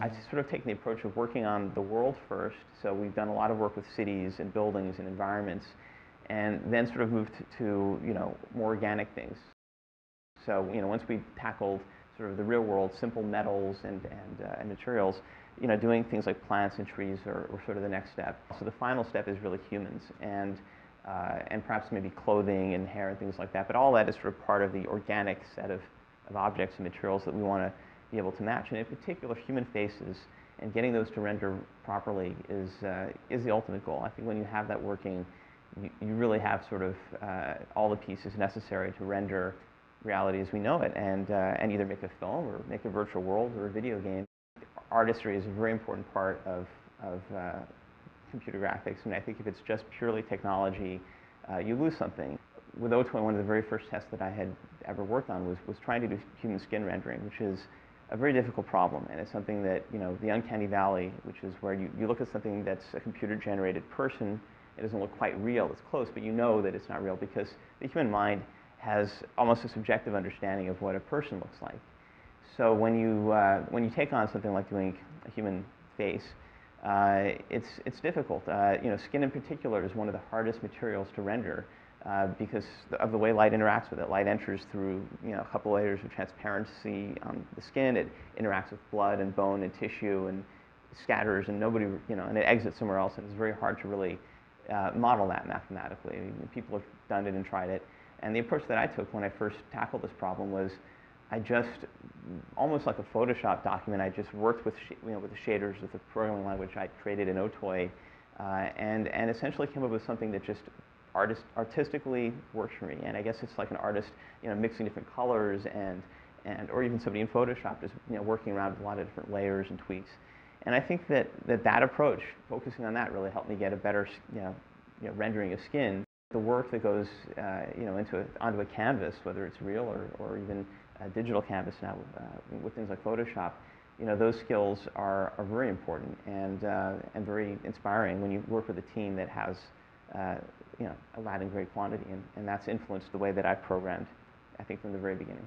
I've sort of taken the approach of working on the world first. So we've done a lot of work with cities and buildings and environments, and then sort of moved to more organic things. So once we tackled sort of the real world, simple metals and materials, doing things like plants and trees are sort of the next step. So the final step is really humans and perhaps maybe clothing and hair and things like that. But all that is sort of part of the organic set of objects and materials that we want to be able to match. And in particular, human faces and getting those to render properly is the ultimate goal. I think when you have that working, you really have sort of all the pieces necessary to render reality as we know it, and either make a film or make a virtual world or a video game. Artistry is a very important part of computer graphics, and I think if it's just purely technology, you lose something. With OTOY, one of the very first tests that I had ever worked on was trying to do human skin rendering, which is a very difficult problem, and it's something that, the uncanny valley, which is where you look at something that's a computer-generated person, it doesn't look quite real, it's close, but you know that it's not real because the human mind has almost a subjective understanding of what a person looks like. So when you take on something like doing a human face, it's difficult. Skin in particular is one of the hardest materials to render because of the way light interacts with it. Light enters through a couple layers of transparency on the skin. It interacts with blood and bone and tissue and scatters, and and it exits somewhere else. And it's very hard to really model that mathematically. I mean, people have done it and tried it. And the approach that I took when I first tackled this problem was I just, almost like a Photoshop document, I just worked with with the shaders, with the programming language I created in OTOY, and essentially came up with something that just artistically works for me. And I guess it's like an artist, mixing different colors or even somebody in Photoshop just working around with a lot of different layers and tweaks. And I think that approach, focusing on that, really helped me get a better rendering of skin. The work that goes onto a canvas, whether it's real or even a digital canvas now with things like Photoshop, those skills are very important and very inspiring when you work with a team that has a lot in great quantity, and that's influenced the way that I've programmed, I think, from the very beginning.